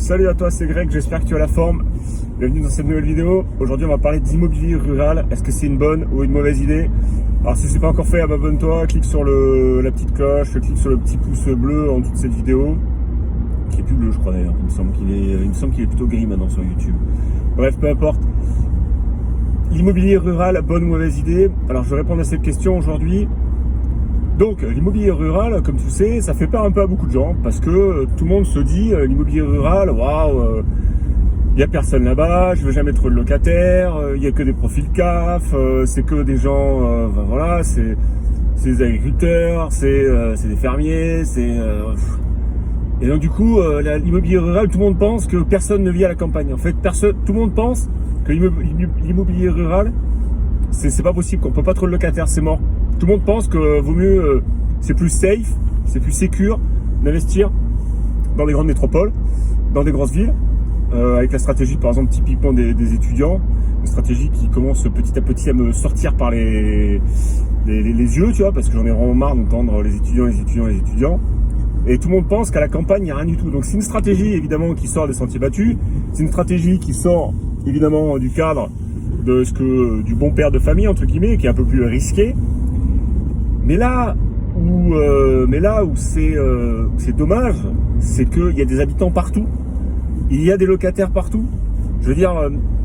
Salut à toi, c'est Greg, j'espère que tu as la forme. Bienvenue dans cette nouvelle vidéo. Aujourd'hui, on va parler d'immobilier rural. Est-ce que c'est une bonne ou une mauvaise idée? Alors, si ce n'est pas encore fait, abonne-toi, clique sur la petite cloche, clique sur le petit pouce bleu en dessous de cette vidéo. Qui est plus bleu, je crois d'ailleurs. Il me semble qu'il est plutôt gris maintenant sur YouTube. Bref, peu importe. L'immobilier rural, bonne ou mauvaise idée? Alors, je vais répondre à cette question aujourd'hui. Donc, l'immobilier rural, comme tu sais, ça fait peur un peu à beaucoup de gens parce que tout le monde se dit l'immobilier rural, waouh, il n'y a personne là-bas, je veux jamais trop de locataires, il n'y a que des profils CAF, c'est que des gens, voilà, c'est des agriculteurs, c'est des fermiers, et donc du coup, l'immobilier rural, tout le monde pense que personne ne vit à la campagne. En fait, tout le monde pense que l'immobilier rural, c'est pas possible, qu'on peut pas trop de locataires, c'est mort. Tout le monde pense que vaut mieux, c'est plus safe, c'est plus sécure d'investir dans les grandes métropoles, dans des grosses villes, avec la stratégie par exemple typiquement des étudiants, une stratégie qui commence petit à petit à me sortir par les yeux, tu vois, parce que j'en ai vraiment marre d'entendre les étudiants. Et tout le monde pense qu'à la campagne, il n'y a rien du tout. Donc c'est une stratégie évidemment qui sort des sentiers battus, c'est une stratégie qui sort évidemment du cadre du bon père de famille, entre guillemets, qui est un peu plus risqué. Mais là où c'est dommage, c'est qu'il y a des habitants partout, il y a des locataires partout. Je veux dire,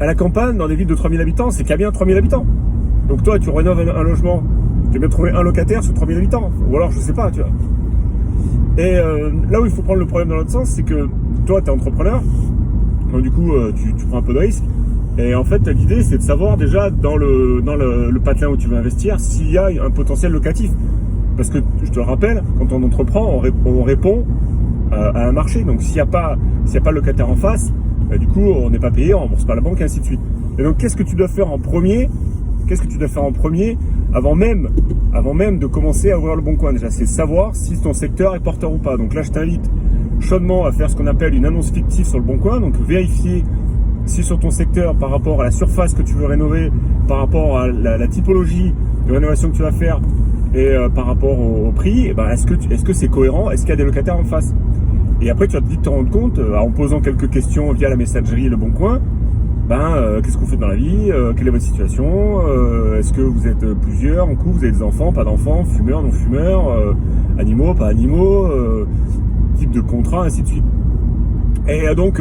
à la campagne, dans des villes de 3000 habitants, c'est qu'il y a bien 3000 habitants. Donc toi, tu rénoves un logement, tu vas bien trouver un locataire sur 3000 habitants. Ou alors, je sais pas, tu vois. Et là où il faut prendre le problème dans l'autre sens, c'est que toi, tu es entrepreneur, donc du coup, tu prends un peu de risque. Et en fait, l'idée, c'est de savoir déjà dans le patelin où tu veux investir s'il y a un potentiel locatif. Parce que, je te le rappelle, quand on entreprend, on répond à un marché. Donc, s'il n'y a pas de locataire en face, du coup, on n'est pas payé, on ne rembourse pas la banque, et ainsi de suite. Et donc, qu'est-ce que tu dois faire en premier avant même de commencer à ouvrir le bon coin? Déjà, c'est savoir si ton secteur est porteur ou pas. Donc là, je t'invite chaudement à faire ce qu'on appelle une annonce fictive sur le bon coin. Donc, vérifier si sur ton secteur, par rapport à la surface que tu veux rénover, par rapport à la typologie de rénovation que tu vas faire et par rapport au prix, est-ce que c'est cohérent? Est-ce qu'il y a des locataires en face? Et après, tu vas vite te rendre compte, en posant quelques questions via la messagerie Le Bon Coin, qu'est-ce que vous faites dans la vie? Quelle est votre situation? Est-ce que vous êtes plusieurs en couple? Vous avez des enfants, pas d'enfants? Fumeurs, non fumeurs? Animaux, pas animaux? Type de contrat, ainsi de suite. Et donc,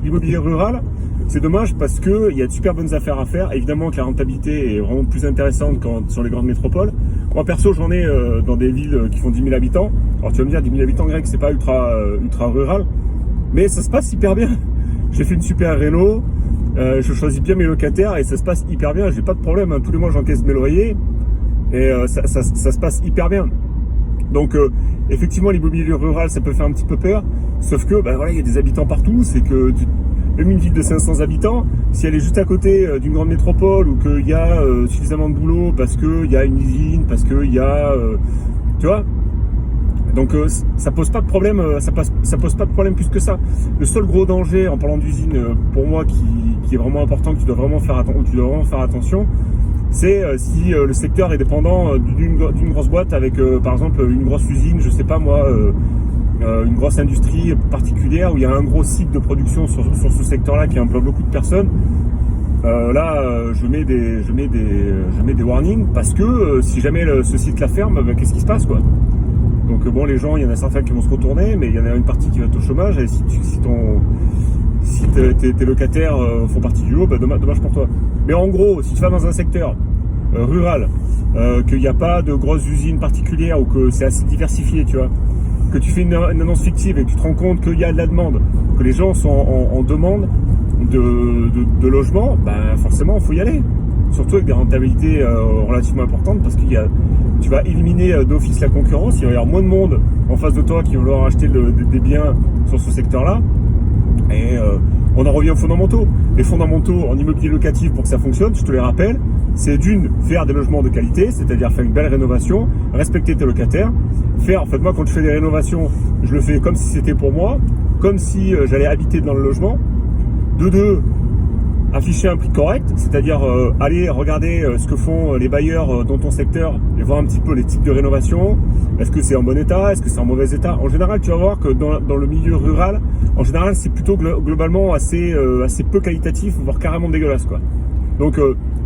l'immobilier rural, c'est dommage parce qu'il y a de super bonnes affaires à faire. Évidemment que la rentabilité est vraiment plus intéressante sur les grandes métropoles. Moi, perso, j'en ai dans des villes qui font 10 000 habitants. Alors, tu vas me dire, 10 000 habitants, Greg, c'est pas ultra rural. Mais ça se passe hyper bien. J'ai fait une super réno. Je choisis bien mes locataires et ça se passe hyper bien. J'ai pas de problème. Tous les mois, j'encaisse mes loyers. Et ça se passe hyper bien. Donc, effectivement, l'immobilier rural, ça peut faire un petit peu peur. Sauf que, voilà, il y a des habitants partout. C'est que même une ville de 500 habitants, si elle est juste à côté d'une grande métropole ou qu'il y a suffisamment de boulot parce qu'il y a une usine, parce qu'il y a... tu vois. Donc ça pose pas de problème, ça pose pas de problème plus que ça. Le seul gros danger en parlant d'usine, pour moi, qui est vraiment important, que tu dois vraiment faire attention, c'est si le secteur est dépendant d'une grosse boîte avec, par exemple, une grosse usine, je sais pas moi... une grosse industrie particulière où il y a un gros site de production sur ce secteur-là qui emploie beaucoup de personnes. Je mets des warnings parce que si jamais ce site-là ferme, qu'est-ce qui se passe, quoi? Donc les gens, il y en a certains qui vont se retourner, mais il y en a une partie qui va être au chômage. Et si tes locataires font partie du lot, dommage pour toi. Mais en gros, si tu vas dans un secteur rural, qu'il n'y a pas de grosses usines particulières ou que c'est assez diversifié, tu vois, que tu fais une annonce fictive et que tu te rends compte qu'il y a de la demande, que les gens sont en demande de logement, forcément, il faut y aller. Surtout avec des rentabilités relativement importantes parce que tu vas éliminer d'office la concurrence, il va y avoir moins de monde en face de toi qui va vouloir acheter des biens sur ce secteur-là. Et on en revient aux fondamentaux. Les fondamentaux en immobilier locatif pour que ça fonctionne, je te les rappelle, c'est faire des logements de qualité, c'est-à-dire faire une belle rénovation, respecter tes locataires, moi quand je fais des rénovations, je le fais comme si c'était pour moi, comme si j'allais habiter dans le logement. De deux, afficher un prix correct, c'est-à-dire aller regarder ce que font les bailleurs dans ton secteur et voir un petit peu les types de rénovation, Est-ce que c'est en bon état? Est-ce que c'est en mauvais état? En général, tu vas voir que dans le milieu rural, en général, c'est plutôt globalement assez peu qualitatif, voire carrément dégueulasse, quoi. Donc,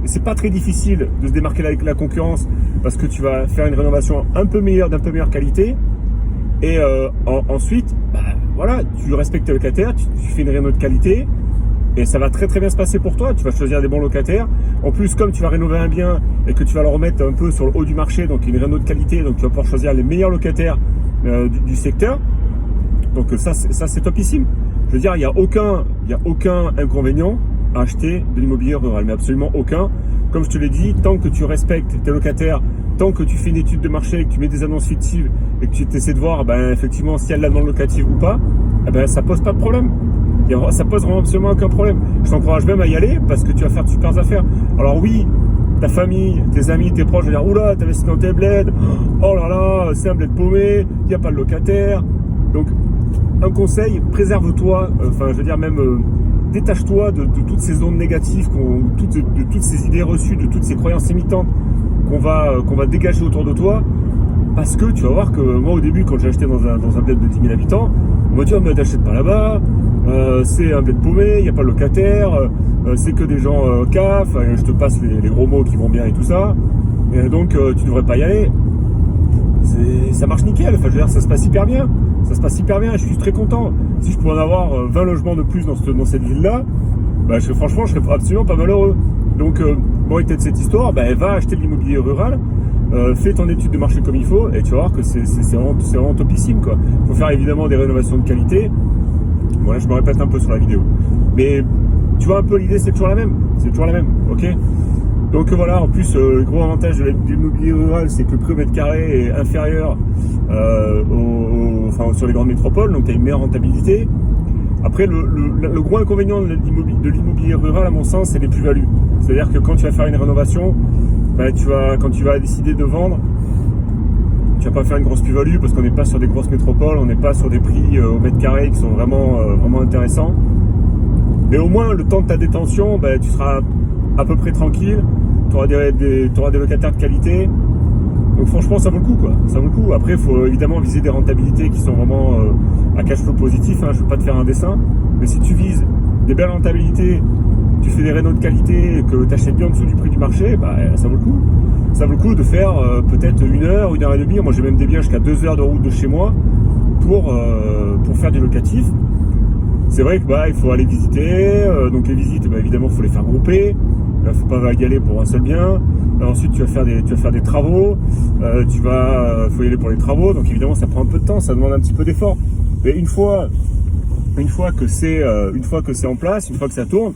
c'est pas très difficile de se démarquer avec la concurrence parce que tu vas faire une rénovation un peu meilleure, d'un peu meilleure qualité. Et ensuite, voilà, tu respectes tes locataires, tu fais une réno de qualité. Et ça va très très bien se passer pour toi, tu vas choisir des bons locataires. En plus, comme tu vas rénover un bien et que tu vas le remettre un peu sur le haut du marché, donc une réno de qualité, donc tu vas pouvoir choisir les meilleurs locataires du secteur. Donc ça c'est topissime. Je veux dire, il y a aucun inconvénient à acheter de l'immobilier rural, mais absolument aucun. Comme je te l'ai dit, tant que tu respectes tes locataires, tant que tu fais une étude de marché, que tu mets des annonces fictives et que tu essaies de voir effectivement si elle a la demande locative ou pas, ça pose pas de problème. Ça pose vraiment absolument aucun problème. Je t'encourage même à y aller parce que tu vas faire de super affaires. Alors oui, ta famille, tes amis, tes proches vont dire « Oula, t'as investi dans tes bleds, oh là là, c'est un bled paumé, il n'y a pas de locataire. » Donc, un conseil, préserve-toi, détache-toi de toutes ces ondes négatives, de toutes ces idées reçues, de toutes ces croyances limitantes qu'on va dégager autour de toi. Parce que tu vas voir que moi au début, quand j'ai acheté dans un bled de 10 000 habitants, on m'a dit « Oh mais t'achètes pas là-bas, c'est un bled paumé, il n'y a pas de locataire, c'est que des gens CAF, je te passe les gros mots qui vont bien et tout ça, et donc tu devrais pas y aller. » Ça marche nickel, enfin je veux dire, ça se passe hyper bien, je suis très content. Si je pouvais en avoir 20 logements de plus dans cette ville-là, franchement je serais absolument pas malheureux. Donc bon, et peut-être cette histoire, va acheter de l'immobilier rural, fais ton étude de marché comme il faut, et tu vas voir que c'est vraiment topissime, quoi. Faut faire évidemment des rénovations de qualité. Bon là je me répète un peu sur la vidéo, mais tu vois un peu l'idée, c'est toujours la même, ok. Donc voilà, en plus le gros avantage de l'immobilier rural, c'est que le prix au mètre carré est inférieur sur les grandes métropoles, donc tu as une meilleure rentabilité. Après, le gros inconvénient de l'immobilier rural, à mon sens, c'est les plus-values. C'est-à-dire que quand tu vas faire une rénovation, quand tu vas décider de vendre, tu vas pas faire une grosse plus-value parce qu'on n'est pas sur des grosses métropoles, on n'est pas sur des prix au mètre carré qui sont vraiment intéressants. Mais au moins, le temps de ta détention, tu seras à peu près tranquille, tu auras des locataires de qualité. Donc franchement, ça vaut le coup, quoi. Ça vaut le coup. Après, il faut évidemment viser des rentabilités qui sont vraiment à cash flow positif. Je ne vais pas te faire un dessin. Mais si tu vises des belles rentabilités, tu fais des rénaux de qualité, que tu achètes bien en dessous du prix du marché, ça vaut le coup. Ça vaut le coup de faire peut-être 1 heure, 1 heure et demie. Moi, j'ai même des biens jusqu'à 2 heures de route de chez moi pour faire du locatif. C'est vrai que il faut aller visiter. Donc les visites, évidemment, il faut les faire grouper. Il ne faut pas y aller pour un seul bien. Ensuite, tu vas faire des travaux. Faut y aller pour les travaux. Donc évidemment, ça prend un peu de temps, ça demande un petit peu d'effort. Mais une fois que c'est en place, une fois que ça tourne,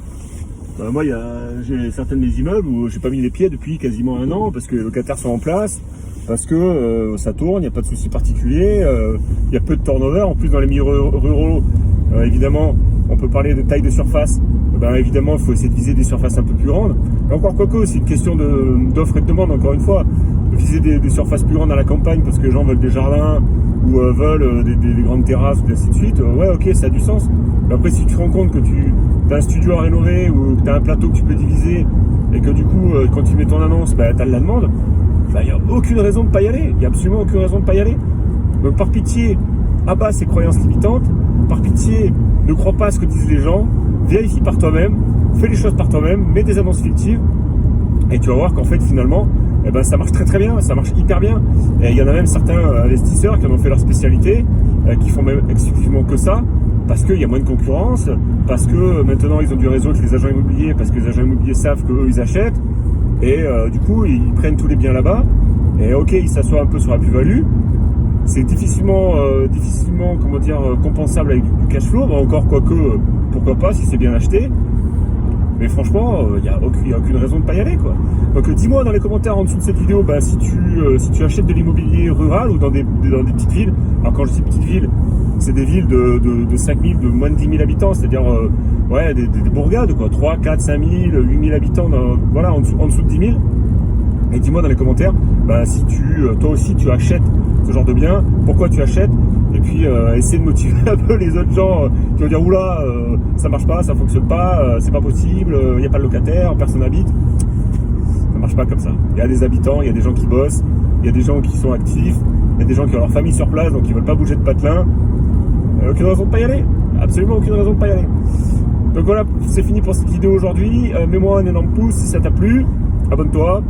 moi, j'ai certains de mes immeubles où j'ai pas mis les pieds depuis quasiment 1 an parce que les locataires sont en place, parce que ça tourne, il n'y a pas de souci particulier, il y a peu de turnover. En plus, dans les milieux ruraux, évidemment, on peut parler de taille de surface. Évidemment, il faut essayer de viser des surfaces un peu plus grandes. Et encore quoique, c'est une question d'offre et de demande, encore une fois. De viser des surfaces plus grandes à la campagne parce que les gens veulent des jardins ou veulent des grandes terrasses, et ainsi de suite. Ouais, ok, ça a du sens. Mais après, si tu te rends compte que tu as un studio à rénover ou que tu as un plateau que tu peux diviser et que du coup, quand tu mets ton annonce, tu as de la demande, il n'y a aucune raison de ne pas y aller. Il n'y a absolument aucune raison de ne pas y aller. Donc, par pitié, abat ces croyances limitantes. Par pitié, ne crois pas à ce que disent les gens. Vérifie par toi-même, fais les choses par toi-même, mets des annonces fictives et tu vas voir qu'en fait finalement ça marche très très bien, ça marche hyper bien. Et il y en a même certains investisseurs qui en ont fait leur spécialité, qui font même exclusivement que ça, parce qu'il y a moins de concurrence, parce que maintenant ils ont du réseau avec les agents immobiliers, parce que les agents immobiliers savent qu'eux ils achètent, et du coup ils prennent tous les biens là-bas, et ok, ils s'assoient un peu sur la plus-value. C'est difficilement compensable avec du cash flow, encore quoique, pourquoi pas si c'est bien acheté. Mais franchement, il n'y a aucune raison de ne pas y aller, quoi. Donc dis-moi dans les commentaires en dessous de cette vidéo si tu achètes de l'immobilier rural ou dans des petites villes. Alors quand je dis petites villes, c'est des villes de 5 000, de moins de 10 000 habitants, c'est-à-dire des bourgades, quoi, 3, 4, 5 000, 8 000 habitants, en dessous de 10 000. Et dis-moi dans les commentaires si toi aussi tu achètes ce genre de bien, pourquoi tu achètes, et puis essayer de motiver un peu les autres gens qui vont dire oula, ça marche pas, ça fonctionne pas, c'est pas possible, il n'y a pas de locataire, personne n'habite. Ça marche pas comme ça. Il y a des habitants, il y a des gens qui bossent, Il y a des gens qui sont actifs, il y a des gens qui ont leur famille sur place, donc ils veulent pas bouger de patelin. Aucune raison de pas y aller. Absolument aucune raison de pas y aller. Donc voilà, c'est fini pour cette vidéo aujourd'hui. Mets-moi un énorme pouce si ça t'a plu. Abonne-toi.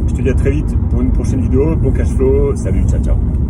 Je te dis à très vite pour une prochaine vidéo. Bon cash flow. Salut, ciao, ciao.